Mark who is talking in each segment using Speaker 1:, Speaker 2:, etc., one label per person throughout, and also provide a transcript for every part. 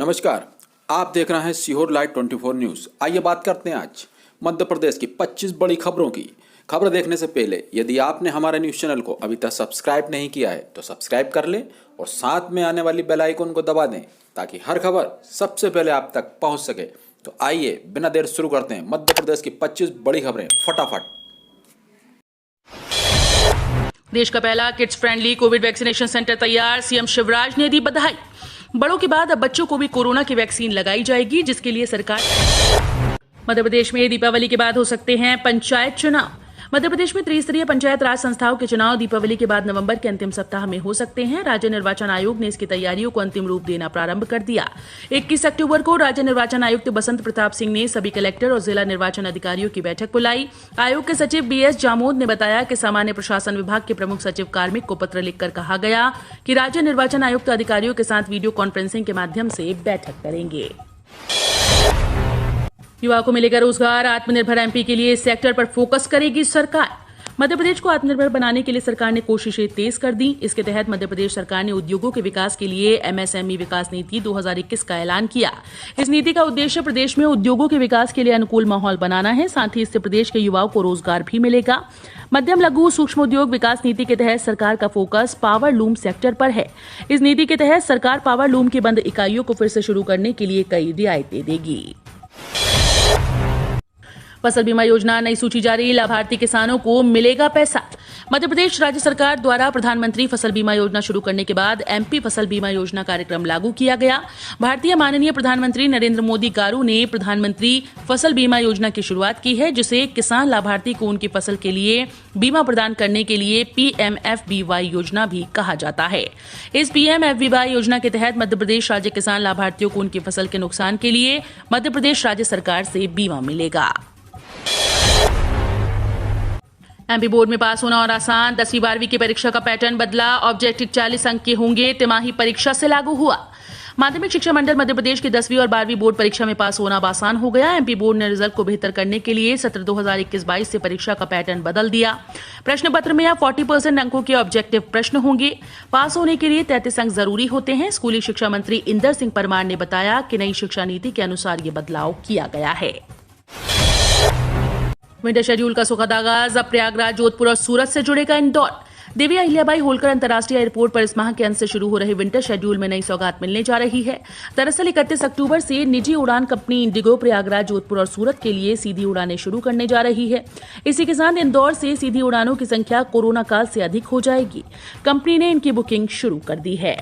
Speaker 1: नमस्कार, आप देख रहे हैं सीहोर लाइव 24 न्यूज। आइए बात करते हैं आज मध्य प्रदेश की 25 बड़ी खबरों की। खबर देखने से पहले यदि आपने हमारे न्यूज चैनल को अभी तक सब्सक्राइब नहीं किया है तो सब्सक्राइब कर लें और साथ में आने वाली बेल आइकन को दबा दें ताकि हर खबर सबसे पहले आप तक पहुंच सके। तो आइए बिना देर शुरू करते हैं मध्य प्रदेश की 25 बड़ी खबरें फटाफट।
Speaker 2: देश का पहला kids friendly Covid vaccination centre तैयार, सीएम शिवराज ने दी बधाई। बड़ों के बाद अब बच्चों को भी कोरोना की वैक्सीन लगाई जाएगी, जिसके लिए सरकार। मध्य प्रदेश में दीपावली के बाद हो सकते हैं पंचायत चुनाव। मध्य प्रदेश में त्रिस्तरीय पंचायत राज संस्थाओं के चुनाव दीपावली के बाद नवंबर के अंतिम सप्ताह में हो सकते हैं। राज्य निर्वाचन आयोग ने इसकी तैयारियों को अंतिम रूप देना प्रारंभ कर दिया। 21 अक्टूबर को राज्य निर्वाचन आयुक्त बसंत प्रताप सिंह ने सभी कलेक्टर और जिला निर्वाचन अधिकारियों की बैठक बुलाई। आयोग के सचिव बीएस जामोद ने बताया कि सामान्य प्रशासन विभाग के प्रमुख सचिव कार्मिक को पत्र लिखकर कहा गया कि राज्य निर्वाचन आयुक्त अधिकारियों के साथ वीडियो कॉन्फ्रेंसिंग के माध्यम से बैठक करेंगे। युवाओं को मिलेगा रोजगार, आत्मनिर्भर एमपी के लिए इस सेक्टर पर फोकस करेगी सरकार। मध्य प्रदेश को आत्मनिर्भर बनाने के लिए सरकार ने कोशिशें तेज कर दी। इसके तहत मध्य प्रदेश सरकार ने उद्योगों के विकास के लिए एमएसएमई विकास नीति 2021 का ऐलान किया। इस नीति का उद्देश्य प्रदेश में उद्योगों के विकास के लिए अनुकूल माहौल बनाना है। साथ ही इससे प्रदेश के युवाओं को रोजगार भी मिलेगा। मध्यम लघु सूक्ष्म उद्योग विकास नीति के तहत सरकार का फोकस पावर लूम सेक्टर पर है। इस नीति के तहत सरकार पावर लूम की बंद इकाइयों को फिर से शुरू करने के लिए कई रियायतें देगी। फसल बीमा योजना नई सूची जारी, लाभार्थी किसानों को मिलेगा पैसा। मध्य प्रदेश राज्य सरकार द्वारा प्रधानमंत्री फसल बीमा योजना शुरू करने के बाद एमपी फसल बीमा योजना कार्यक्रम लागू किया गया। भारतीय माननीय प्रधानमंत्री नरेंद्र मोदी गारू ने प्रधानमंत्री फसल बीमा योजना की शुरुआत की है, जिसे किसान लाभार्थी को उनकी फसल के लिए बीमा प्रदान करने के लिए पीएमएफबीवाई योजना भी कहा जाता है। इस पीएमएफबीवाई योजना के तहत मध्य प्रदेश राज्य किसान लाभार्थियों को उनकी फसल के नुकसान के लिए मध्य प्रदेश राज्य सरकार से बीमा मिलेगा। एमपी बोर्ड में पास होना और आसान, 10वीं 12वीं की परीक्षा का पैटर्न बदला। ऑब्जेक्टिव 40 अंक के होंगे, तिमाही परीक्षा से लागू हुआ। माध्यमिक शिक्षा मंडल मध्य प्रदेश की 10वीं और 12वीं बोर्ड परीक्षा में पास होना अब आसान हो गया। एमपी बोर्ड ने रिजल्ट को बेहतर करने के लिए सत्र 2021-22 से परीक्षा का पैटर्न बदल दिया। प्रश्न पत्र में अब 40% अंकों के ऑब्जेक्टिव प्रश्न होंगे। पास होने के लिए 33 अंक जरूरी होते हैं। स्कूली शिक्षा मंत्री इंदर सिंह परमार ने बताया कि नई शिक्षा नीति के अनुसार ये बदलाव किया गया है। विंटर शेड्यूल का सुखद आगाज, अब प्रयागराज, जोधपुर और सूरत से जुड़ेगा इंदौर। देवी अहिल्याबाई होलकर अंतर्राष्ट्रीय एयरपोर्ट पर इस माह के अंत से शुरू हो रहे विंटर शेड्यूल में नई सौगात मिलने जा रही है। दरअसल 31 अक्टूबर से निजी उड़ान कंपनी इंडिगो प्रयागराज, जोधपुर और सूरत के लिए सीधी उड़ानें शुरू करने जा रही है। इसी के साथ इंदौर से सीधी उड़ानों की संख्या कोरोना काल से अधिक हो जाएगी। कंपनी ने इनकी बुकिंग शुरू कर दी है।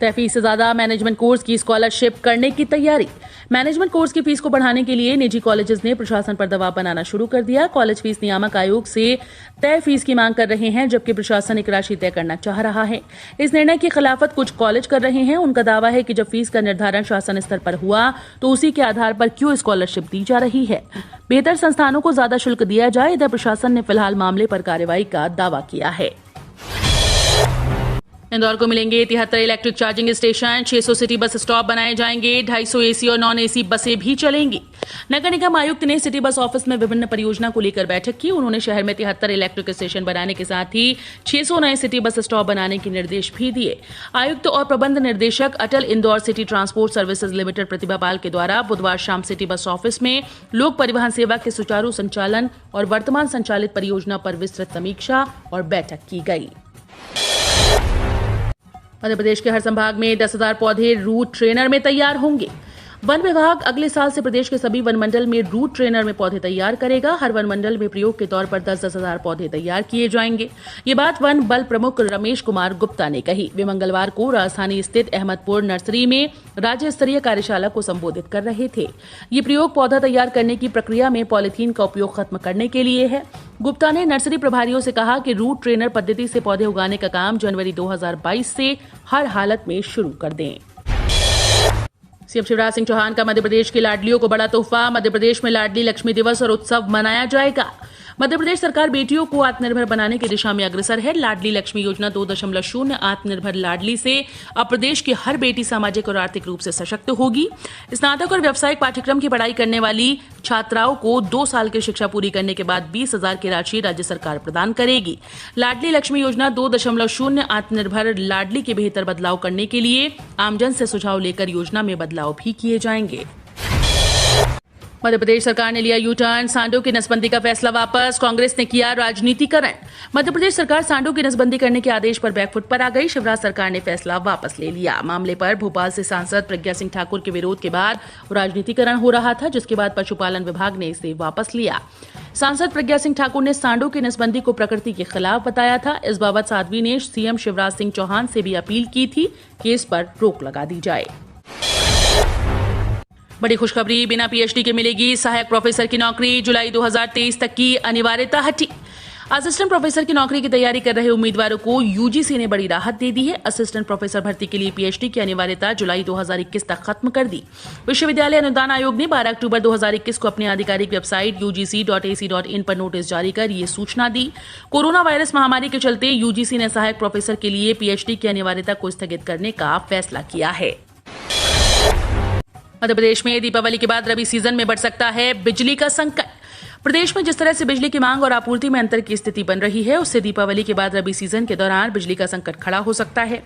Speaker 2: तय फीस से ज्यादा मैनेजमेंट कोर्स की स्कॉलरशिप करने की तैयारी। मैनेजमेंट कोर्स की फीस को बढ़ाने के लिए निजी कॉलेजेस ने प्रशासन पर दबाव बनाना शुरू कर दिया। कॉलेज फीस नियामक आयोग से तय फीस की मांग कर रहे हैं, जबकि प्रशासन एक राशि तय करना चाह रहा है। इस निर्णय की खिलाफत कुछ कॉलेज कर रहे हैं। उनका दावा है कि जब फीस का निर्धारण शासन स्तर पर हुआ तो उसी के आधार पर क्यों स्कॉलरशिप दी जा रही है। बेहतर संस्थानों को ज्यादा शुल्क दिया जाए। इधर प्रशासन ने फिलहाल मामले पर कार्रवाई का दावा किया है। इंदौर को मिलेंगे 73 electric charging station, 600 city bus stop बनाए जाएंगे, 250 एसी और नॉन एसी बसें भी चलेंगी। नगर निगम आयुक्त ने सिटी बस ऑफिस में विभिन्न परियोजना को लेकर बैठक की। उन्होंने शहर में 73 इलेक्ट्रिक स्टेशन बनाने के साथ ही 600 नए सिटी बस स्टॉप बनाने के निर्देश भी दिए। आयुक्त और प्रबंध निर्देशक Atal Indore city transport services limited Pratibha Pal के द्वारा बुधवार शाम सिटी बस ऑफिस में लोक परिवहन सेवा के सुचारू संचालन और वर्तमान संचालित परियोजना पर विस्तृत समीक्षा और बैठक की गई। मध्य प्रदेश के हर संभाग में 10,000 पौधे रूट ट्रेनर में तैयार होंगे। वन विभाग अगले साल से प्रदेश के सभी वन मंडल में रूट ट्रेनर में पौधे तैयार करेगा। हर वन मंडल में प्रयोग के तौर पर 10-10 हजार पौधे तैयार किए जाएंगे। ये बात वन बल प्रमुख रमेश कुमार गुप्ता ने कही। वे मंगलवार को राजधानी स्थित अहमदपुर नर्सरी में राज्य स्तरीय कार्यशाला को संबोधित कर रहे थे। ये प्रयोग पौधा तैयार करने की प्रक्रिया में पॉलीथीन का उपयोग खत्म करने के लिए है। गुप्ता ने नर्सरी प्रभारियों से कहा कि रूट ट्रेनर पद्धति से पौधे उगाने का काम जनवरी 2022 से हर हालत में शुरू कर दें। सीएम शिवराज सिंह चौहान का मध्य प्रदेश की लाडलियों को बड़ा तोहफा। मध्य प्रदेश में लाडली लक्ष्मी दिवस और उत्सव मनाया जाएगा। मध्य प्रदेश सरकार बेटियों को आत्मनिर्भर बनाने की दिशा में अग्रसर है। लाडली लक्ष्मी योजना 2.0 आत्मनिर्भर लाडली से अब प्रदेश की हर बेटी सामाजिक और आर्थिक रूप से सशक्त होगी। स्नातक और व्यावसायिक पाठ्यक्रम की पढ़ाई करने वाली छात्राओं को 2 साल की शिक्षा पूरी करने के बाद 20,000 की राशि राज्य सरकार प्रदान करेगी। लाडली लक्ष्मी योजना 2.0 आत्मनिर्भर लाडली के बेहतर बदलाव करने के लिए आमजन से सुझाव लेकर योजना में बदलाव भी किए जाएंगे। मध्य प्रदेश सरकार ने लिया यू टर्न, सांडों की नसबंदी का फैसला वापस, कांग्रेस ने किया राजनीतिकरण। मध्य प्रदेश सरकार सांडों की नसबंदी करने के आदेश पर बैकफुट पर आ गई। शिवराज सरकार ने फैसला वापस ले लिया। मामले पर भोपाल से सांसद प्रज्ञा सिंह ठाकुर के विरोध के बाद राजनीतिकरण हो रहा था, जिसके बाद पशुपालन विभाग ने इसे वापस लिया। सांसद प्रज्ञा सिंह ठाकुर ने सांडों की नसबंदी को प्रकृति के खिलाफ बताया था। इस बाबत साध्वी ने सीएम शिवराज सिंह चौहान से भी अपील की थी कि इस पर रोक लगा दी जाए। बड़ी खुशखबरी, बिना पीएचडी के मिलेगी सहायक प्रोफेसर की नौकरी। जुलाई 2023 तक की अनिवार्यता हटी। असिस्टेंट प्रोफेसर की नौकरी की तैयारी कर रहे उम्मीदवारों को यूजीसी ने बड़ी राहत दे दी है। असिस्टेंट प्रोफेसर भर्ती के लिए पीएचडी की अनिवार्यता जुलाई 2021 तक खत्म कर दी। विश्वविद्यालय अनुदान आयोग ने 12 अक्टूबर 2021 को अपनी आधिकारिक वेबसाइट ugc.ac.in पर नोटिस जारी कर ये सूचना दी। कोरोना वायरस महामारी के चलते यूजीसी ने सहायक प्रोफेसर के लिए पीएचडी की अनिवार्यता को स्थगित करने का फैसला किया है। मध्य प्रदेश में दीपावली के बाद रबी सीजन में बढ़ सकता है बिजली का संकट। प्रदेश में जिस तरह से बिजली की मांग और आपूर्ति में अंतर की स्थिति बन रही है, उससे दीपावली के बाद रबी सीजन के दौरान बिजली का संकट खड़ा हो सकता है।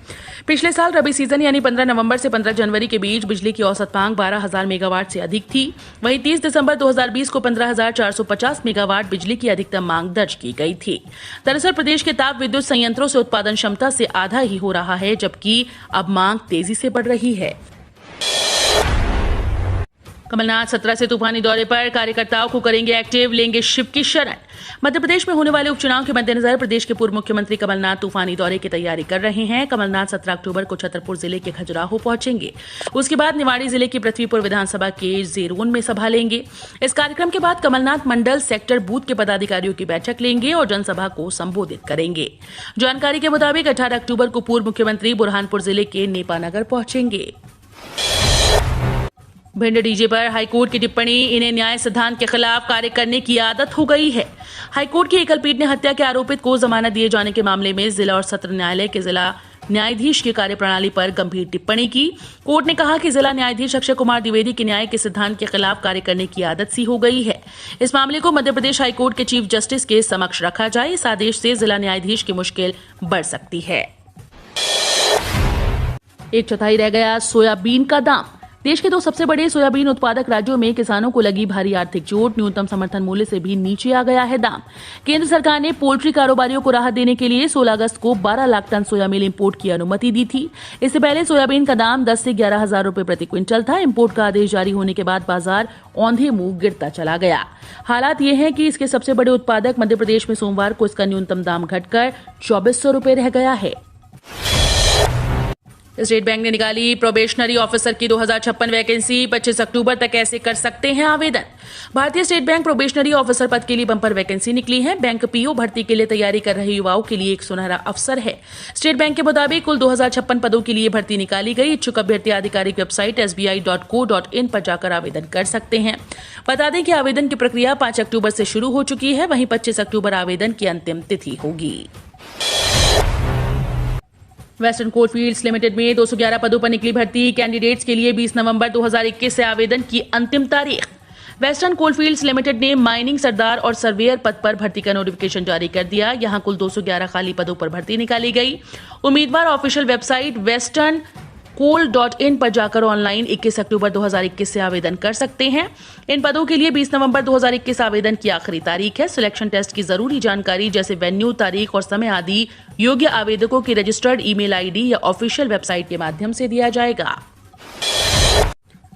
Speaker 2: पिछले साल रबी सीजन यानी 15 नवंबर से 15 जनवरी के बीच बिजली की औसत मांग 12,000 मेगावाट से अधिक थी। वहीं 30 दिसंबर 2020 को 15,450 मेगावाट बिजली की अधिकतम मांग दर्ज की गई थी। दरअसल प्रदेश के ताप विद्युत संयंत्रों से उत्पादन क्षमता से आधा ही हो रहा है, जबकि अब मांग तेजी से बढ़ रही है। कमलनाथ 17 से तूफानी दौरे पर, कार्यकर्ताओं को करेंगे एक्टिव, लेंगे शिव की शरण। मध्य प्रदेश में होने वाले उपचुनाव के मद्देनजर प्रदेश के पूर्व मुख्यमंत्री कमलनाथ तूफानी दौरे की तैयारी कर रहे हैं। कमलनाथ 17 अक्टूबर को छतरपुर जिले के खजुराहो पहुंचेंगे। उसके बाद निवाड़ी जिले की पृथ्वीपुर विधानसभा के जेरोन में सभा लेंगे। इस कार्यक्रम के बाद कमलनाथ मंडल सेक्टर बूथ के पदाधिकारियों की बैठक लेंगे और जनसभा को संबोधित करेंगे। जानकारी के मुताबिक 18 अक्टूबर को पूर्व मुख्यमंत्री बुरहानपुर जिले के नेपानगर पहुंचेंगे। भिंड डीजे पर हाईकोर्ट की टिप्पणी, इन्हें न्याय सिद्धांत के खिलाफ कार्य करने की आदत हो गई है। हाईकोर्ट की एकल पीठ ने हत्या के आरोपित को जमानत दिए जाने के मामले में जिला और सत्र न्यायालय के जिला न्यायाधीश की कार्यप्रणाली पर गंभीर टिप्पणी की। कोर्ट ने कहा कि जिला न्यायाधीश अक्षय कुमार द्विवेदी की न्याय के सिद्धांत के खिलाफ कार्य करने की आदत सी हो गई है। इस मामले को मध्य प्रदेश हाईकोर्ट के चीफ जस्टिस के समक्ष रखा जाए। इस आदेश से जिला न्यायाधीश की मुश्किल बढ़ सकती है। 1/4 रह गया सोयाबीन का दाम। देश के 2 सबसे बड़े सोयाबीन उत्पादक राज्यों में किसानों को लगी भारी आर्थिक चोट। न्यूनतम समर्थन मूल्य से भी नीचे आ गया है दाम। केंद्र सरकार ने पोल्ट्री कारोबारियों को राहत देने के लिए 16 अगस्त को 12 लाख टन सोया मिल इंपोर्ट की अनुमति दी थी। इससे पहले सोयाबीन का दाम 10 से 11,000 रुपए प्रति क्विंटल था। इंपोर्ट का आदेश जारी होने के बाद बाजार औंधे मुंह गिरता चला गया। हालात ये है कि इसके सबसे बड़े उत्पादक मध्य प्रदेश में सोमवार को इसका न्यूनतम दाम घटकर 2400 रुपए रह गया है। स्टेट बैंक ने निकाली प्रोबेशनरी ऑफिसर की 2056 वैकेंसी। 25 अक्टूबर तक ऐसे कर सकते हैं आवेदन। भारतीय स्टेट बैंक प्रोबेशनरी ऑफिसर पद के लिए बंपर वैकेंसी निकली है। बैंक पीओ भर्ती के लिए तैयारी कर रहे युवाओं के लिए एक सुनहरा अवसर है। स्टेट बैंक के मुताबिक कुल 2056 पदों के लिए भर्ती निकाली गई। इच्छुक अभ्यर्थी आधिकारिक वेबसाइट sbi.co.in पर जाकर आवेदन कर सकते हैं। बता दें कि आवेदन की प्रक्रिया 5 अक्टूबर से शुरू हो चुकी है। वहीं 25 अक्टूबर आवेदन की अंतिम तिथि होगी। वेस्टर्न कोलफील्ड्स लिमिटेड में 211 पदों पर निकली भर्ती। कैंडिडेट्स के लिए 20 नवंबर 2021 से आवेदन की अंतिम तारीख। वेस्टर्न कोलफील्ड्स लिमिटेड ने माइनिंग सरदार और सर्वेयर पद पर भर्ती का नोटिफिकेशन जारी कर दिया। यहां कुल 211 खाली पदों पर भर्ती निकाली गई। उम्मीदवार ऑफिशियल वेबसाइट वेस्टर्न coal.in पर जाकर ऑनलाइन 21 अक्टूबर 2021 से आवेदन कर सकते हैं। इन पदों के लिए 20 नवंबर 2021 आवेदन की आखिरी तारीख है। सिलेक्शन टेस्ट की जरूरी जानकारी जैसे वेन्यू, तारीख और समय आदि योग्य आवेदकों की रजिस्टर्ड ईमेल आईडी या ऑफिशियल वेबसाइट के माध्यम से दिया जाएगा।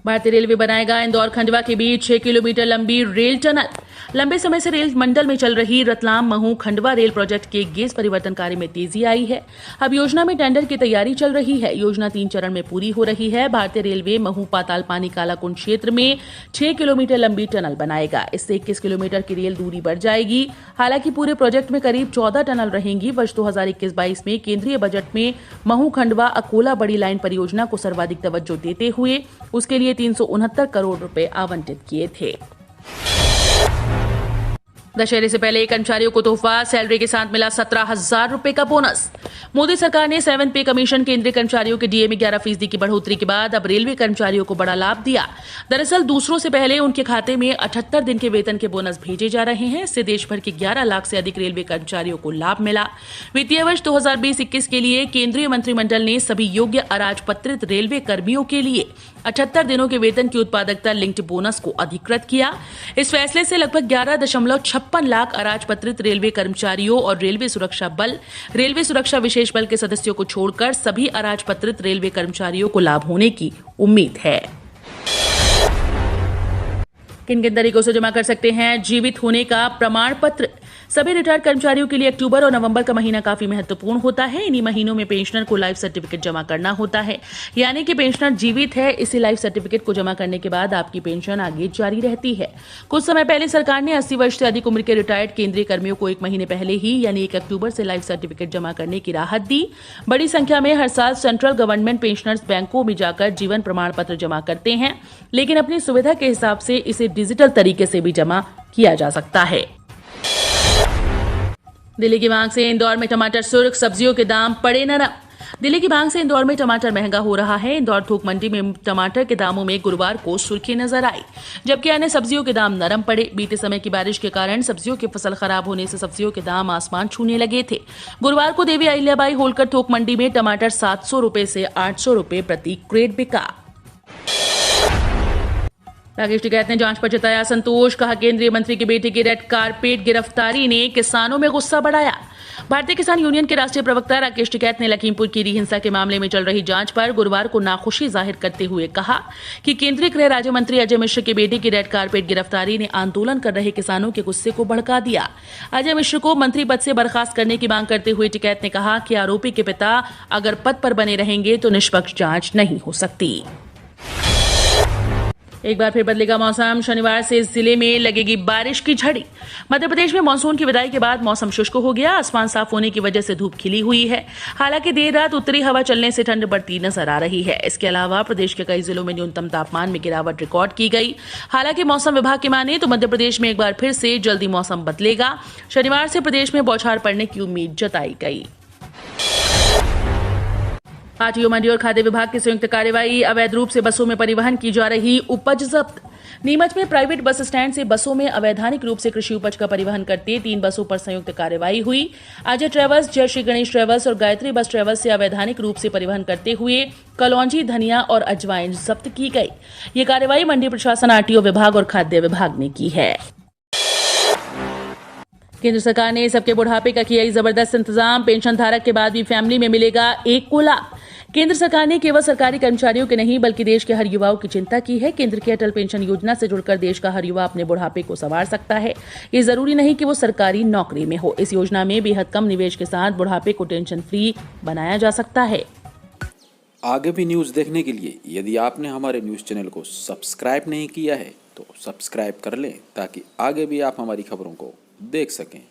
Speaker 2: भारतीय रेलवे बनाएगा इंदौर खंडवा के बीच 6 किलोमीटर लंबी रेल टनल। लंबे समय से रेल मंडल में चल रही रतलाम महू खंडवा रेल प्रोजेक्ट के गेज परिवर्तन कार्य में तेजी आई है। अब योजना में टेंडर की तैयारी चल रही है। योजना 3 चरण में पूरी हो रही है। भारतीय रेलवे महू पाताल पानी कालाकुंड क्षेत्र में 6 किलोमीटर लंबी टनल बनाएगा। इससे 21 किलोमीटर की रेल दूरी बढ़ जाएगी। हालांकि पूरे प्रोजेक्ट में करीब 14 टनल रहेंगी। वर्ष 2021-22 में केंद्रीय बजट में महू खंडवा अकोला बड़ी लाइन परियोजना को सर्वाधिक तवज्जो देते हुए उसके लिए 369 करोड़ रुपए आवंटित किए थे। दशहरे से पहले कर्मचारियों को तोहफा, सैलरी के साथ मिला 17,000 रुपए का बोनस। मोदी सरकार ने 7 पे कमीशन केंद्रीय कर्मचारियों के डीए में 11% की बढ़ोतरी के बाद अब रेलवे कर्मचारियों को बड़ा लाभ दिया। दरअसल दूसरों से पहले उनके खाते में 78 दिन के वेतन के बोनस भेजे जा रहे हैं। इससे देश भर के 11 लाख से अधिक रेलवे कर्मचारियों को लाभ मिला। वित्तीय वर्ष 2020-21 के लिए केंद्रीय मंत्रिमंडल ने सभी योग्य अराजपत्रित रेलवे कर्मियों के लिए 78 दिनों के वेतन की उत्पादकता लिंक्ड बोनस को अधिकृत किया। इस फैसले से लगभग 11.56 लाख अराजपत्रित रेलवे कर्मचारियों और रेलवे सुरक्षा बल, रेलवे सुरक्षा विशेष बल के सदस्यों को छोड़कर सभी अराजपत्रित रेलवे कर्मचारियों को लाभ होने की उम्मीद है। किन किन तरीकों से जमा कर सकते हैं जीवित होने का प्रमाण पत्र? सभी रिटायर्ड कर्मचारियों के लिए अक्टूबर और नवंबर का महीना काफी महत्वपूर्ण होता है। इन्हीं महीनों में पेंशनर को लाइफ सर्टिफिकेट जमा करना होता है, यानी कि पेंशनर जीवित है, इसी लाइफ सर्टिफिकेट को जमा करने के बाद आपकी पेंशन आगे जारी रहती है। कुछ समय पहले सरकार ने 80 वर्ष से अधिक उम्र के रिटायर्ड केंद्रीय कर्मियों को 1 महीने पहले ही यानी 1 अक्टूबर से लाइफ सर्टिफिकेट जमा करने की राहत दी। बड़ी संख्या में हर साल सेंट्रल गवर्नमेंट पेंशनर्स बैंकों में जाकर जीवन प्रमाण पत्र जमा करते हैं, लेकिन अपनी सुविधा के हिसाब से इसे डिजिटल तरीके से भी जमा किया जा सकता है। दिल्ली की मांग से इंदौर में टमाटर सुर्ख, सब्जियों के दाम पड़े नरम। दिल्ली की मांग से इंदौर में टमाटर महंगा हो रहा है। इंदौर थोक मंडी में टमाटर के दामों में गुरुवार को सुर्खी नजर आई, जबकि अन्य सब्जियों के दाम नरम पड़े। बीते समय की बारिश के कारण सब्जियों की फसल खराब होने से सब्जियों के दाम आसमान छूने लगे थे। गुरुवार को देवी अहिल्याबाई होलकर थोक मंडी में टमाटर 700 रुपए से 800 रुपए प्रति क्रेट बिका। राकेश टिकैत ने जांच पर जताया संतोष, कहा केंद्रीय मंत्री की बेटी की रेड कारपेट गिरफ्तारी ने किसानों में गुस्सा बढ़ाया। भारतीय किसान यूनियन के राष्ट्रीय प्रवक्ता राकेश टिकैत ने लखीमपुर की हिंसा के मामले में चल रही जांच पर गुरुवार को नाखुशी जाहिर करते हुए कहा कि केंद्रीय गृह राज्य मंत्री अजय मिश्र की बेटी की रेड कारपेट गिरफ्तारी ने आंदोलन कर रहे किसानों के गुस्से को भड़का दिया। अजय मिश्र को मंत्री पद से बर्खास्त करने की मांग करते हुए टिकैत ने कहा कि आरोपी के पिता अगर पद पर बने रहेंगे तो निष्पक्ष जांच नहीं हो सकती। एक बार फिर बदलेगा मौसम, शनिवार से जिले में लगेगी बारिश की झड़ी। मध्य प्रदेश में मानसून की विदाई के बाद मौसम शुष्क हो गया। आसमान साफ होने की वजह से धूप खिली हुई है। हालांकि देर रात उत्तरी हवा चलने से ठंड बढ़ती नजर आ रही है। इसके अलावा प्रदेश के कई जिलों में न्यूनतम तापमान में गिरावट रिकॉर्ड की गई। हालांकि मौसम विभाग की माने तो मध्य प्रदेश में एक बार फिर से जल्दी मौसम बदलेगा। शनिवार से प्रदेश में बौछार पड़ने की उम्मीद जताई गई। आरटीओ मंडी और खाद्य विभाग की संयुक्त कार्रवाई, अवैध रूप से बसों में परिवहन की जा रही उपज जब्त। नीमच में प्राइवेट बस स्टैंड से बसों में अवैधानिक रूप से कृषि उपज का परिवहन करते 3 बसों पर संयुक्त कार्रवाई हुई। अजय ट्रेवल्स, जय श्री गणेश ट्रेवल्स और गायत्री बस ट्रेवल्स से अवैधानिक रूप से परिवहन करते हुए कलौंजी, धनिया और अजवाइन जब्त की गई। ये कार्रवाई मंडी प्रशासन, आरटीओ विभाग और खाद्य विभाग ने की है। केंद्र सरकार ने सबके बुढ़ापे का किया जबरदस्त इंतजाम। पेंशन धारक के बाद भी फैमिली में मिलेगा 1 को लाभ। केंद्र सरकार ने केवल सरकारी कर्मचारियों के नहीं बल्कि देश के हर युवाओं की चिंता की है। केंद्र की अटल पेंशन योजना से जुड़कर देश का हर युवा अपने बुढ़ापे को संवार सकता है। ये जरूरी नहीं कि वो सरकारी नौकरी में हो। इस योजना में बेहद कम निवेश के साथ बुढ़ापे को टेंशन फ्री बनाया जा सकता है।
Speaker 1: आगे भी न्यूज़ देखने के लिए यदि आपने हमारे न्यूज़ चैनल को सब्सक्राइब नहीं किया है तो सब्सक्राइब कर लें ताकि आगे भी आप हमारी खबरों को देख सकें।